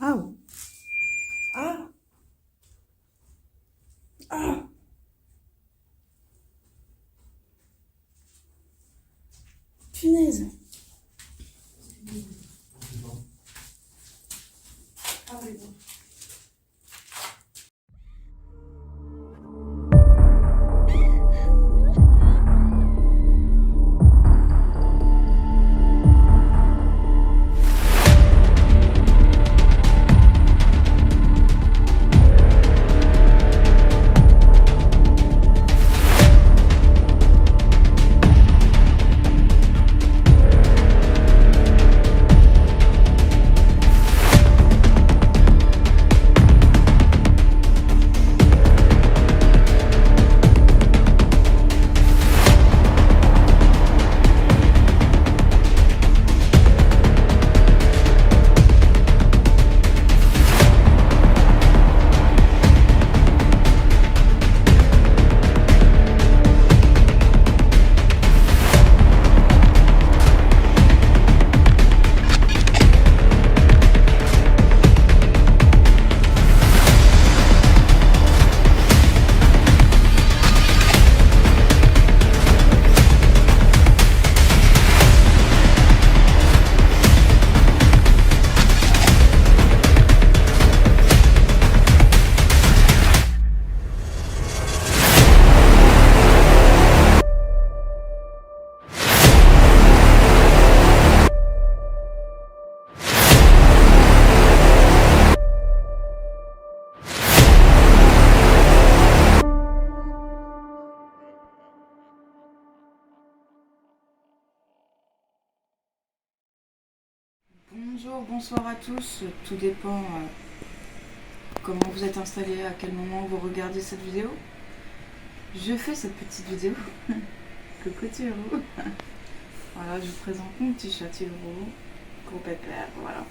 Ah, ah, ah, punaise. Ah oui, bon. Bonjour, bonsoir à tous, tout dépend comment vous êtes installés, à quel moment vous regardez cette vidéo. Je fais cette petite vidéo, coucou Tiro. Voilà, je vous présente mon petit chat Tiro, gros pépère, voilà.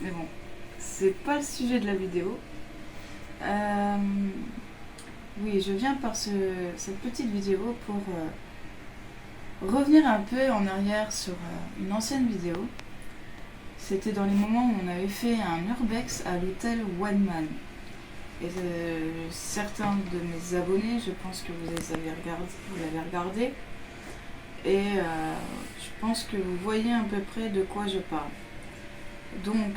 Mais bon, c'est pas le sujet de la vidéo. Oui, je viens par cette petite vidéo pour revenir un peu en arrière sur une ancienne vidéo. C'était dans les moments où on avait fait un urbex à l'hôtel One Man. Et certains de mes abonnés, je pense que vous l'avez regardé. Et je pense que vous voyez à peu près de quoi je parle. Donc,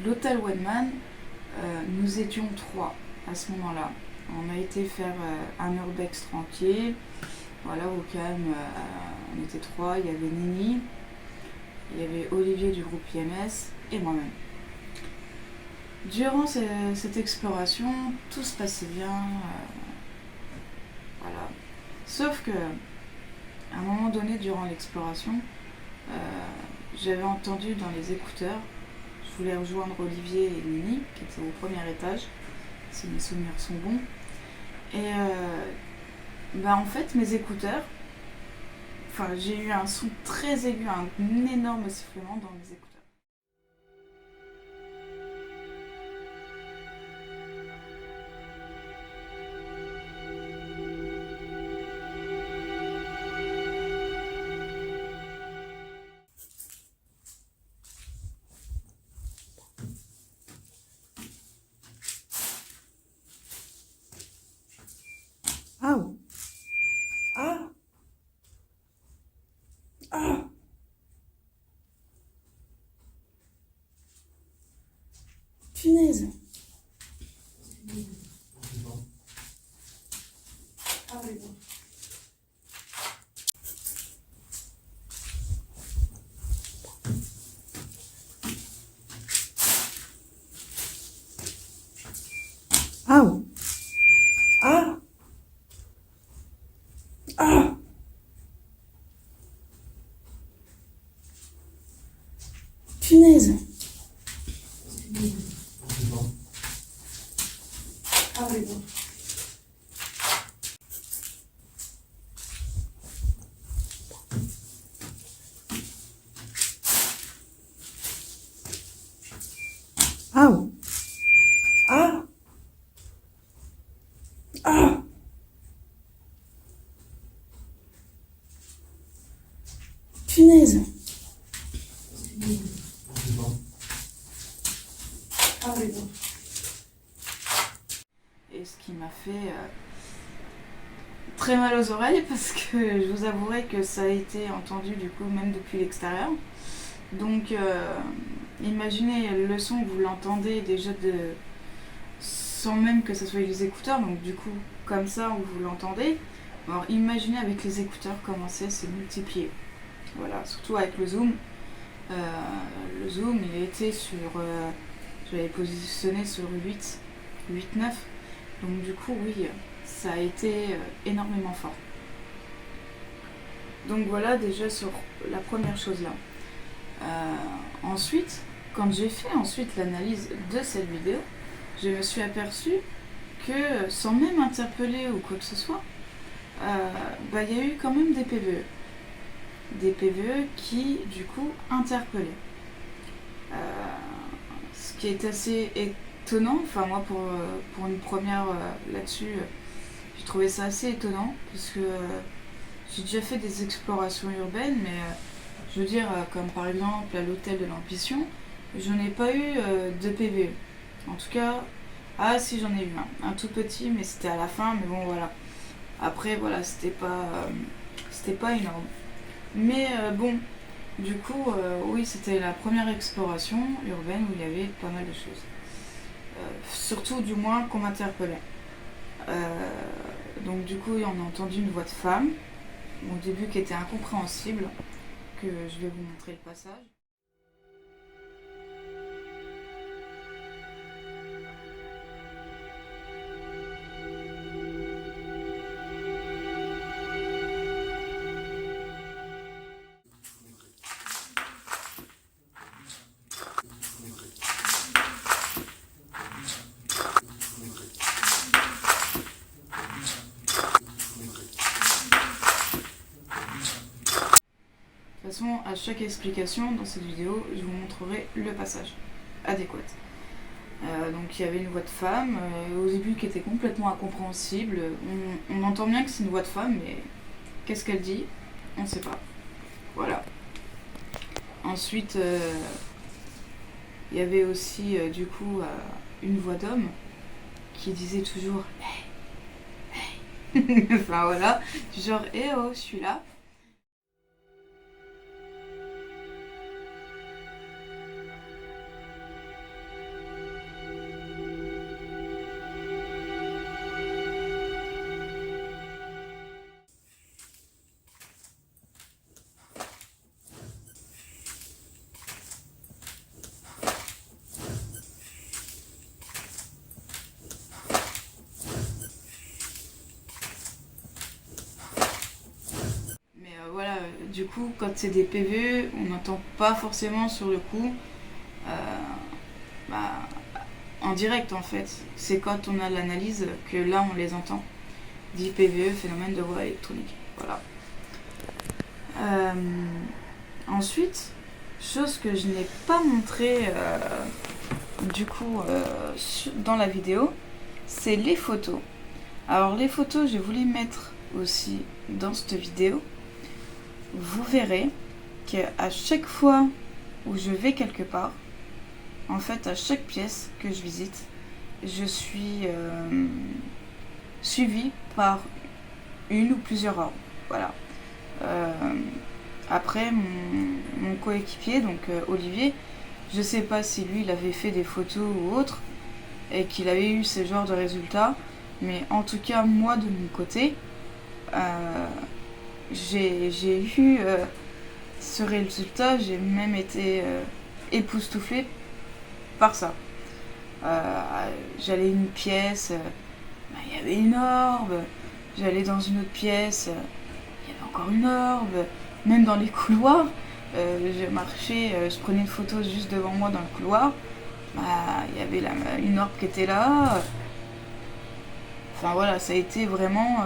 l'hôtel One Man, nous étions 3 à ce moment-là. On a été faire un urbex tranquille. Voilà, au calme, on était 3. Il y avait Nini. Il y avait Olivier du groupe IMS et moi-même. Durant cette exploration, tout se passait bien. Voilà. Sauf que, à un moment donné, durant l'exploration, j'avais entendu dans les écouteurs, je voulais rejoindre Olivier et Nini, qui étaient au premier étage, si mes souvenirs sont bons. Et en fait, mes écouteurs, j'ai eu un son très aigu, un énorme sifflement dans mes écouteurs. Ah, ah, ah, punaise. Ah oui, bon. Ah, ah, ah, punaise. Ah oui, bon. Ah, ah, ah, punaise. très mal aux oreilles parce que je vous avouerai que ça a été entendu du coup même depuis l'extérieur. Donc imaginez le son, vous l'entendez déjà sans même que ce soit les écouteurs, donc du coup comme ça vous l'entendez. Alors imaginez avec les écouteurs comment c'est multiplié. Voilà, surtout avec le zoom. Le zoom il était sur... je l'avais positionné sur 8-9. Donc du coup oui, ça a été énormément fort. Donc voilà déjà sur la première chose là. Ensuite, quand j'ai fait l'analyse de cette vidéo, je me suis aperçue que sans même interpeller ou quoi que ce soit, il y a eu quand même des PVE. Des PVE qui du coup interpellaient. Ce qui est assez étonnant, enfin moi pour une première là-dessus, j'ai trouvé ça assez étonnant puisque j'ai déjà fait des explorations urbaines, mais je veux dire, comme par exemple à l'hôtel de l'Ambition, je n'ai pas eu de PVE. En tout cas, si j'en ai eu un tout petit, mais c'était à la fin, mais bon voilà. Après voilà, c'était pas énorme. Mais bon, du coup, oui, c'était la première exploration urbaine où il y avait pas mal de choses. Surtout du moins qu'on m'interpellait. Donc du coup, on a entendu une voix de femme, au début qui était incompréhensible, que je vais vous montrer le passage. De toute façon, à chaque explication dans cette vidéo, je vous montrerai le passage adéquat. Donc il y avait une voix de femme, au début qui était complètement incompréhensible. On entend bien que c'est une voix de femme, mais qu'est-ce qu'elle dit? On ne sait pas. Voilà. Ensuite, il y avait aussi du coup une voix d'homme qui disait toujours hey, hey. Enfin voilà, du genre eh oh, je suis là. Voilà, du coup, quand c'est des PVE, on n'entend pas forcément sur le coup en direct en fait. C'est quand on a l'analyse que là on les entend. Dit PVE, phénomène de voix électronique. Voilà. Ensuite, chose que je n'ai pas montré du coup dans la vidéo, c'est les photos. Alors les photos, j'ai voulu mettre aussi dans cette vidéo. Vous verrez qu'à chaque fois où je vais quelque part, en fait à chaque pièce que je visite, je suis suivie par une ou plusieurs orbes. Voilà. Après mon coéquipier, donc Olivier, je sais pas si lui il avait fait des photos ou autre et qu'il avait eu ce genre de résultats, mais en tout cas moi de mon côté, j'ai eu ce résultat, j'ai même été époustouflée par ça. J'allais une pièce, il y avait une orbe, j'allais dans une autre pièce, il y avait encore une orbe, même dans les couloirs, je marchais, je prenais une photo juste devant moi dans le couloir, il y avait une orbe qui était là. Enfin voilà, ça a été vraiment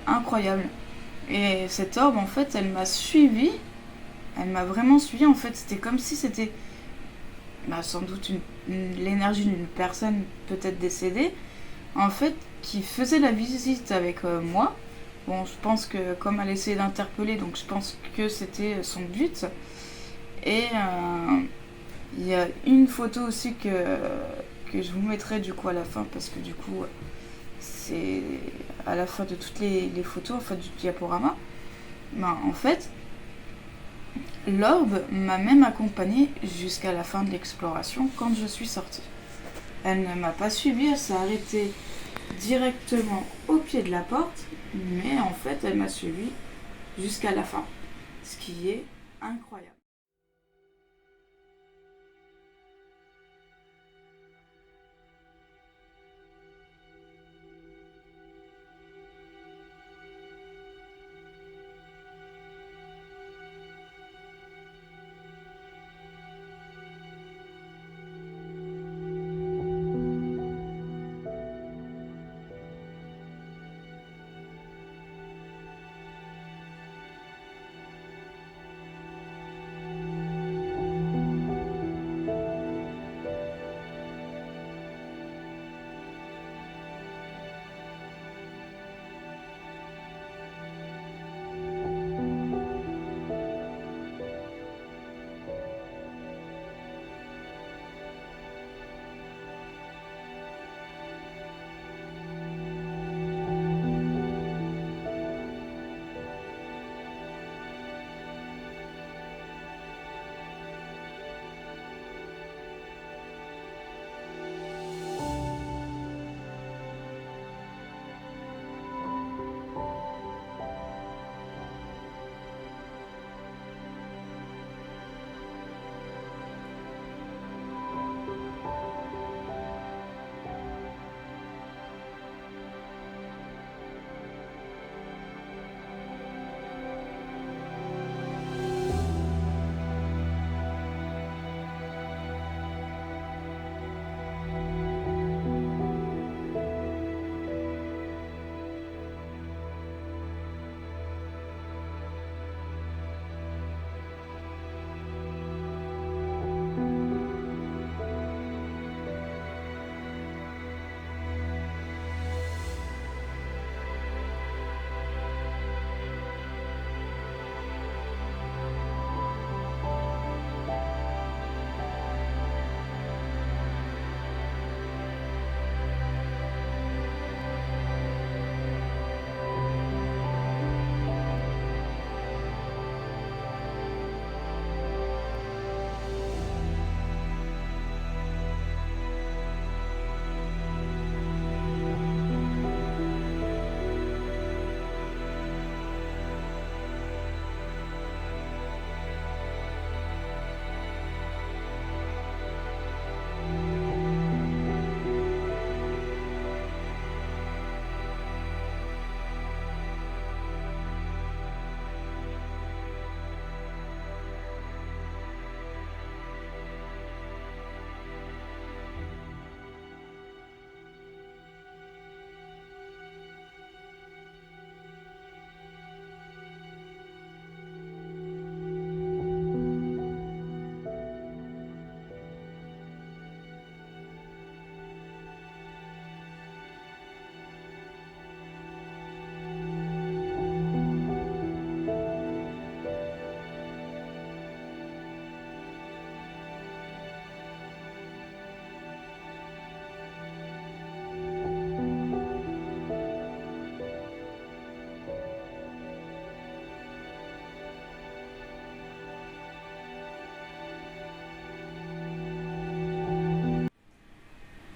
incroyable. Et cette orbe, en fait, elle m'a suivie. Elle m'a vraiment suivie. En fait, c'était comme si c'était sans doute l'énergie d'une personne peut-être décédée, en fait, qui faisait la visite avec moi. Bon, je pense que comme elle essayait d'interpeller, donc je pense que c'était son but. Et il y a une photo aussi que je vous mettrai du coup à la fin, parce que du coup, c'est à la fin de toutes les photos, en fait, du diaporama, ben, en fait, l'orbe m'a même accompagnée jusqu'à la fin de l'exploration quand je suis sortie. Elle ne m'a pas suivie, elle s'est arrêtée directement au pied de la porte, mais en fait, elle m'a suivie jusqu'à la fin, ce qui est incroyable.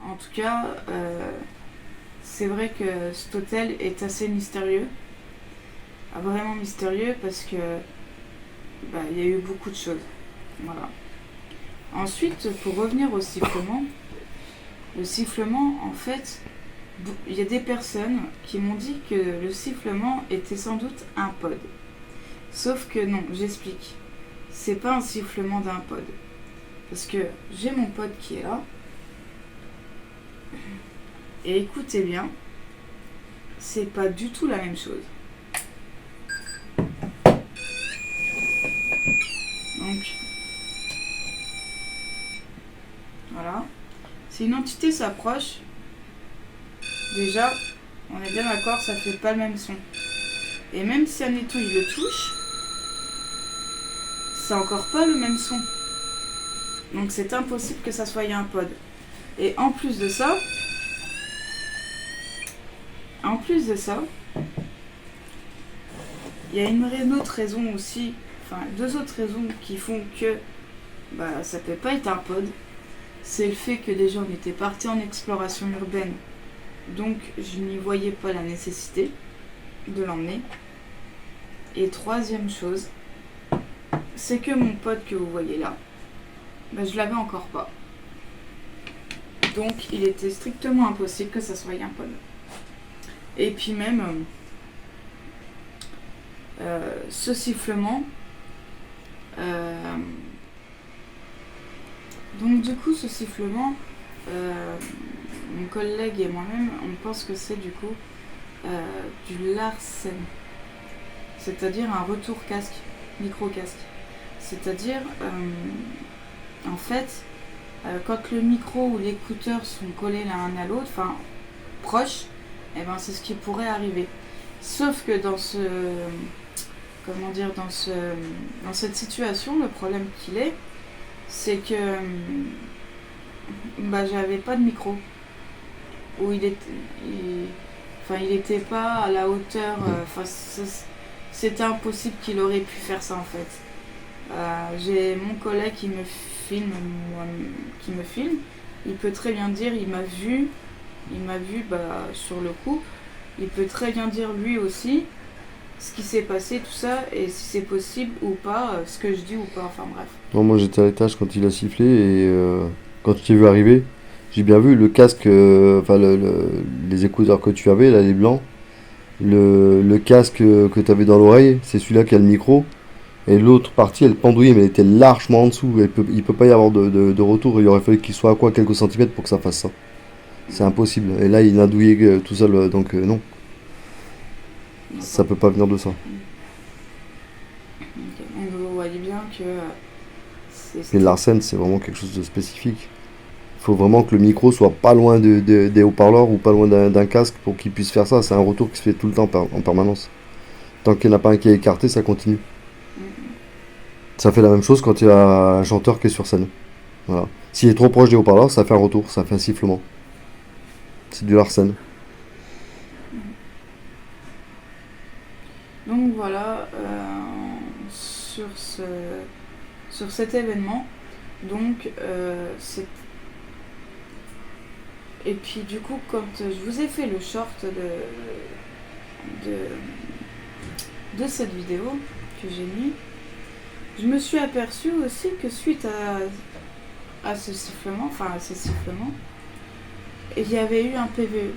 En tout cas, c'est vrai que cet hôtel est assez mystérieux. Vraiment mystérieux parce que il y a eu beaucoup de choses. Voilà. Ensuite, pour revenir au sifflement, le sifflement, en fait, il y a des personnes qui m'ont dit que le sifflement était sans doute un pod. Sauf que non, j'explique. C'est pas un sifflement d'un pod. Parce que j'ai mon pod qui est là. Et écoutez bien, c'est pas du tout la même chose. Donc, voilà. Si une entité s'approche, déjà, on est bien d'accord, ça fait pas le même son. Et même si admettons il le touche, c'est encore pas le même son. Donc c'est impossible que ça soit un pod. Et en plus de ça, En plus de ça, il y a une autre raison aussi, enfin 2 autres raisons qui font que ça peut pas être un pod. C'est le fait que déjà on était parti en exploration urbaine, donc je n'y voyais pas la nécessité de l'emmener. Et 3e chose, c'est que mon pote que vous voyez là, je l'avais encore pas. Donc il était strictement impossible que ça soit un pod. Et puis même ce sifflement, donc du coup ce sifflement, mon collègue et moi-même on pense que c'est du coup du larsen, c'est-à-dire un retour casque, micro-casque. C'est-à-dire en fait quand le micro ou l'écouteur sont collés l'un à l'autre, enfin proches, c'est ce qui pourrait arriver. Sauf que dans cette situation, le problème qu'il est, c'est que j'avais pas de micro. Ou il était pas à la hauteur. C'était impossible qu'il aurait pu faire ça en fait. J'ai mon collègue qui me filme. Il peut très bien dire, il m'a vu sur le coup. Il peut très bien dire lui aussi ce qui s'est passé, tout ça, et si c'est possible ou pas, ce que je dis ou pas, enfin bref. Non, moi j'étais à l'étage quand il a sifflé et quand je t'ai vu arriver, j'ai bien vu le casque, les écouteurs que tu avais, là les blancs, le casque que tu avais dans l'oreille, c'est celui-là qui a le micro, et l'autre partie elle pendouillait mais elle était largement en dessous, il peut pas y avoir de retour, il aurait fallu qu'il soit à quoi quelques centimètres pour que ça fasse ça. C'est impossible, et là il andouillait tout seul, donc non. Ça peut pas venir de ça. Donc vous voyez bien que Et l'arsène, c'est vraiment quelque chose de spécifique. Il faut vraiment que le micro soit pas loin des haut-parleurs ou pas loin d'un casque pour qu'il puisse faire ça. C'est un retour qui se fait tout le temps en permanence. Tant qu'il n'y en a pas un qui est écarté, ça continue. Ça fait la même chose quand il y a un chanteur qui est sur scène. Voilà. S'il est trop proche des haut-parleurs, ça fait un retour, ça fait un sifflement. C'est du l'arsène. Donc voilà, sur cet événement, donc et puis du coup quand je vous ai fait le short de cette vidéo que j'ai mis, je me suis aperçue aussi que suite à ces sifflements, il y avait eu un PVE.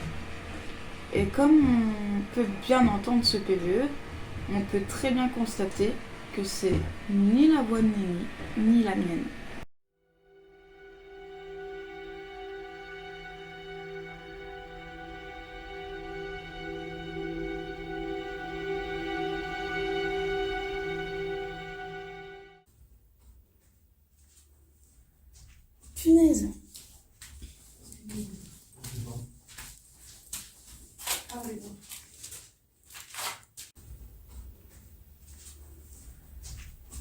Et comme on peut bien entendre ce PVE, on peut très bien constater que c'est ni la voix de Nini, ni la mienne. Punaise.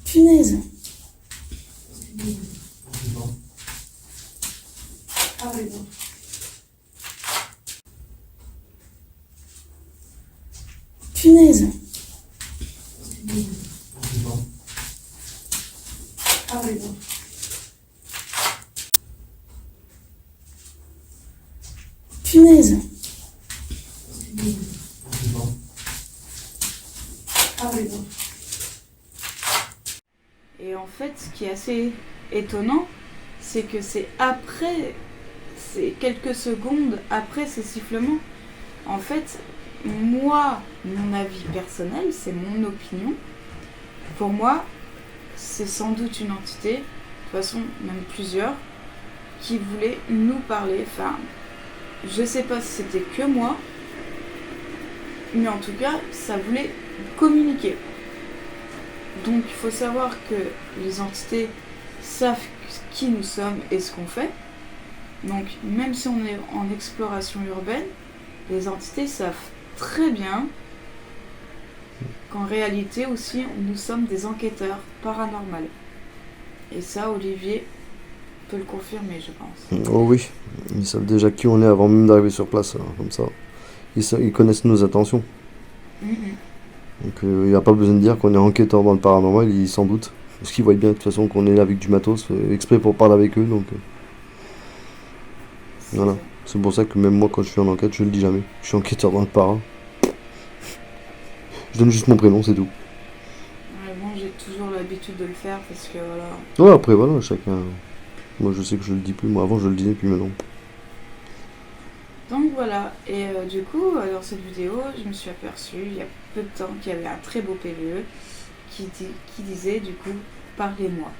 Punaise. Punaise. Punaise. Et en fait, ce qui est assez étonnant, c'est que c'est quelques secondes après ce sifflement. En fait, moi, mon avis personnel, c'est mon opinion. Pour moi, c'est sans doute une entité, de toute façon, même plusieurs, qui voulaient nous parler. Enfin, je sais pas si c'était que moi, mais en tout cas, ça voulait communiquer. Donc il faut savoir que les entités savent qui nous sommes et ce qu'on fait. Donc même si on est en exploration urbaine, les entités savent très bien qu'en réalité aussi nous sommes des enquêteurs paranormaux. Et ça, Olivier peut le confirmer, je pense. Oh oui, ils savent déjà qui on est avant même d'arriver sur place, comme ça. ils connaissent nos intentions. Mm, mm. Donc il n'y a pas besoin de dire qu'on est enquêteur dans le paranormal, ils s'en doutent. Parce qu'ils voient bien de toute façon qu'on est là avec du matos, exprès pour parler avec eux. Donc C'est voilà. ça. C'est pour ça que même moi, quand je suis en enquête, je le dis jamais. Je suis enquêteur dans le para. Je donne juste mon prénom, c'est tout. Ouais, bon, j'ai toujours l'habitude de le faire parce que voilà. Ouais, après voilà, chacun. Moi je sais que je le dis plus. Moi avant je le disais, puis maintenant. Donc voilà, et du coup, dans cette vidéo, je me suis aperçue, il y a peu de temps, qu'il y avait un très beau PVE qui disait du coup, parlez-moi.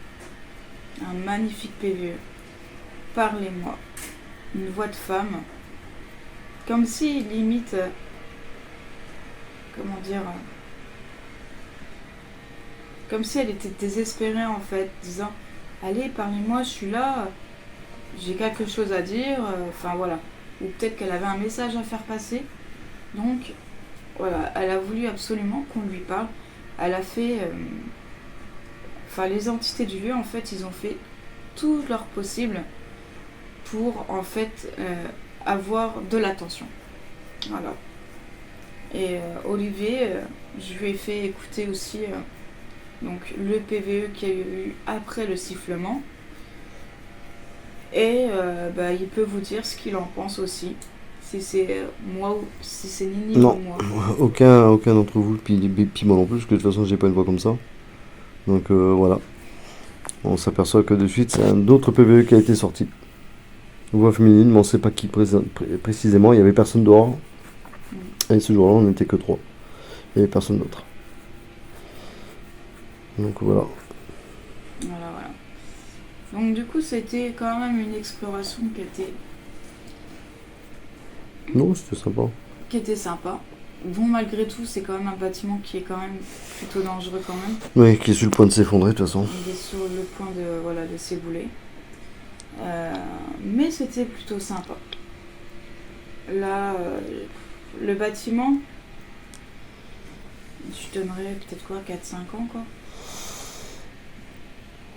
Un magnifique PVE. Parlez-moi. Une voix de femme. Comme si, limite, comment dire, comme si elle était désespérée en fait, disant, allez, parlez-moi, je suis là, j'ai quelque chose à dire, enfin voilà. Ou peut-être qu'elle avait un message à faire passer. Donc, voilà, elle a voulu absolument qu'on lui parle. Elle a fait... Enfin, les entités du lieu, en fait, ils ont fait tout leur possible pour, en fait, avoir de l'attention. Voilà. Et Olivier, je lui ai fait écouter aussi donc, le PVE qu'il y a eu après le sifflement. Et il peut vous dire ce qu'il en pense aussi. Si c'est moi ou si c'est Nini Non. ou moi. Aucun d'entre vous, puis moi non plus, parce que de toute façon j'ai pas une voix comme ça. Donc voilà. On s'aperçoit que de suite c'est un autre PVE qui a été sorti. Voix féminine, mais on sait pas qui précisément. Il y avait personne dehors. Et ce jour-là, on n'était que 3. Il y avait personne d'autre. Donc voilà. Voilà. Donc du coup, c'était quand même une exploration Non, c'était sympa. qui était sympa. Bon, malgré tout, c'est quand même un bâtiment qui est quand même plutôt dangereux quand même. Oui, qui est sur le point de s'effondrer de toute façon. Il est sur le point de s'ébouler. Mais c'était plutôt sympa. Là, le bâtiment, je donnerais peut-être quoi, 4-5 ans quoi.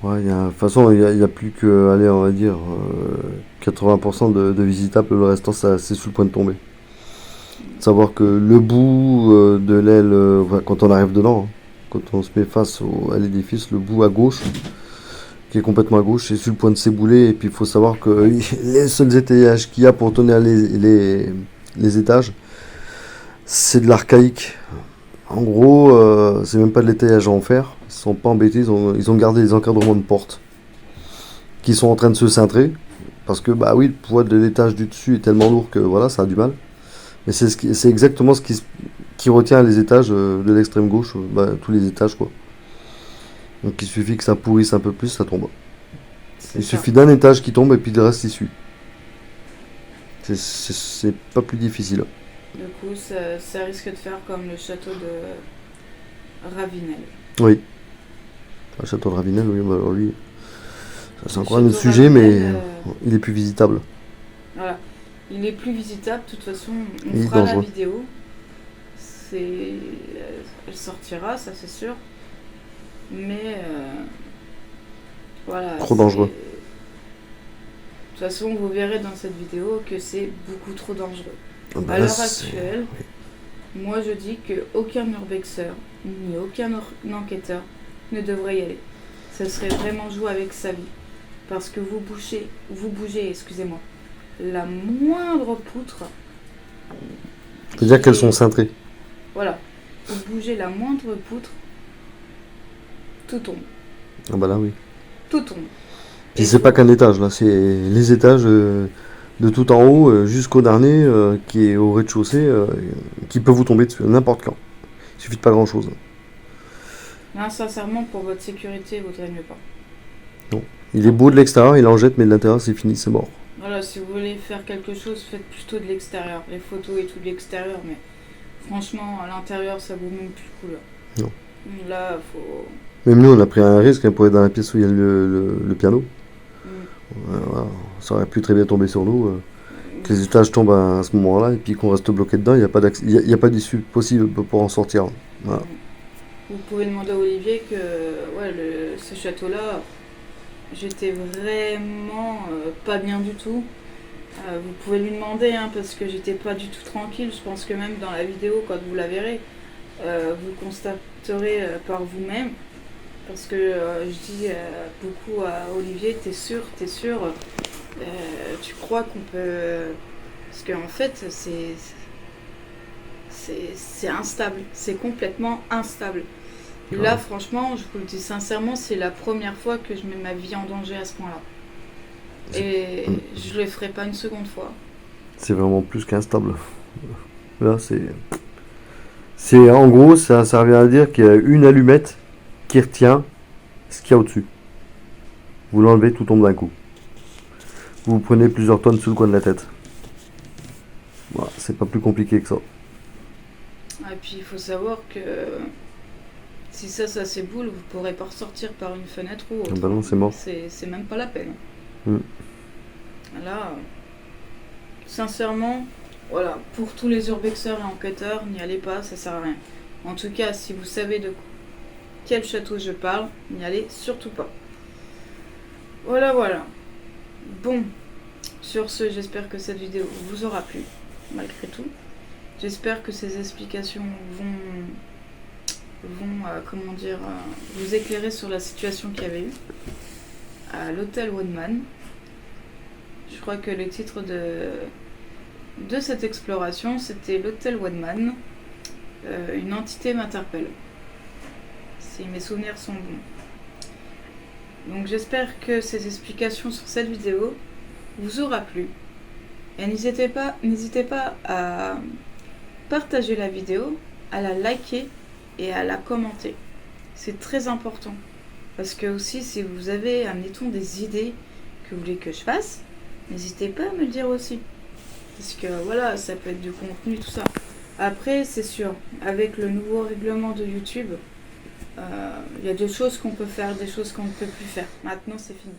Ouais, de toute façon, il y a plus que, allez, on va dire, 80% de visitables, le restant, c'est sur le point de tomber. Savoir que le bout de l'aile, quand on arrive dedans, hein, quand on se met face à l'édifice, le bout à gauche, qui est complètement à gauche, c'est sur le point de s'ébouler. Et puis il faut savoir que les seuls étayages qu'il y a pour tenir les étages, c'est de l'archaïque. En gros, c'est même pas de l'étayage en fer. Ils sont pas embêtés, ils ont gardé les encadrements de porte qui sont en train de se cintrer. Parce que bah oui, le poids de l'étage du dessus est tellement lourd que voilà, ça a du mal. Mais c'est exactement ce qui retient les étages de l'extrême gauche, tous les étages quoi. Donc il suffit que ça pourrisse un peu plus, ça tombe. C'est Il ça. suffit d'un étage qui tombe et puis le reste il suit. C'est pas plus difficile. Du coup, ça risque de faire comme le château de Ravinel. Oui. Le château de Ravinel, oui, bah alors lui, ça c'est Le encore un autre château sujet, mais Ravinel, il est plus visitable. Voilà. Il est plus visitable, de toute façon, on Il est fera la dangereux. vidéo. Elle sortira, ça c'est sûr. Mais voilà. Trop dangereux. De toute façon, vous verrez dans cette vidéo que c'est beaucoup trop dangereux. Ah bah À là, l'heure c'est- actuelle, moi je dis qu'aucun urbexeur ni aucun enquêteur ne devrait y aller. Ça serait vraiment jouer avec sa vie. Parce que vous bougez, excusez-moi, la moindre poutre. C'est-à-dire qu'elles sont cintrées. Voilà. Vous bougez la moindre poutre, tout tombe. Ah bah là, oui. Tout tombe. Puis Et c'est pas qu'un étage, là, c'est les étages de tout en haut jusqu'au dernier qui est au rez-de-chaussée qui peut vous tomber dessus n'importe quand. Il suffit de pas grand-chose. Là, sincèrement, pour votre sécurité, il vaudrait mieux pas. Il est beau de l'extérieur, il en jette, mais de l'intérieur, c'est fini, c'est mort. Voilà, si vous voulez faire quelque chose, faites plutôt de l'extérieur. Les photos et tout de l'extérieur, mais franchement, à l'intérieur, ça vaut même plus le coup là. Non. Là, faut. Même nous, on a pris un risque hein, pour être dans la pièce où il y a le piano. Mm. Voilà. Ça aurait pu très bien tomber sur nous. Que les étages tombent à ce moment-là et puis qu'on reste bloqué dedans, il n'y a pas d'issue possible pour en sortir. Voilà. Vous pouvez demander à Olivier que ce château-là, j'étais vraiment pas bien du tout. Vous pouvez lui demander, hein, parce que j'étais pas du tout tranquille. Je pense que même dans la vidéo, quand vous la verrez, vous le constaterez par vous-même. Parce que je dis beaucoup à Olivier, t'es sûr, tu crois qu'on peut... Parce qu'en fait, c'est instable, c'est complètement instable. Et là, franchement, je vous le dis sincèrement, c'est la première fois que je mets ma vie en danger à ce point-là. Et je le ferai pas une seconde fois. C'est vraiment plus qu'instable. Là, c'est en gros, ça revient à dire qu'il y a une allumette qui retient ce qu'il y a au-dessus. Vous l'enlevez, tout tombe d'un coup. Vous prenez plusieurs tonnes sous le coin de la tête. Voilà, c'est pas plus compliqué que ça. Et puis il faut savoir que si ça s'éboule, vous pourrez pas ressortir par une fenêtre ou autre. Ah bah non, c'est mort. C'est même pas la peine. Mm. Là, sincèrement, voilà, pour tous les urbexeurs et enquêteurs, n'y allez pas, ça sert à rien. En tout cas, si vous savez de quel château je parle, n'y allez surtout pas. Voilà, voilà. Bon, sur ce, j'espère que cette vidéo vous aura plu, malgré tout. J'espère que ces explications vont comment dire, vous éclairer sur la situation qu'il y avait eu à l'hôtel Wadman. Je crois que le titre de cette exploration, c'était l'hôtel Wadman. Une entité m'interpelle. Si mes souvenirs sont bons. Donc j'espère que ces explications sur cette vidéo vous aura plu. Et n'hésitez pas à partager la vidéo, à la liker et à la commenter. C'est très important. Parce que aussi, si vous avez, admettons, des idées que vous voulez que je fasse, n'hésitez pas à me le dire aussi. Parce que voilà, ça peut être du contenu, tout ça. Après, c'est sûr, avec le nouveau règlement de YouTube, il y a des choses qu'on peut faire, des choses qu'on ne peut plus faire. Maintenant, c'est fini.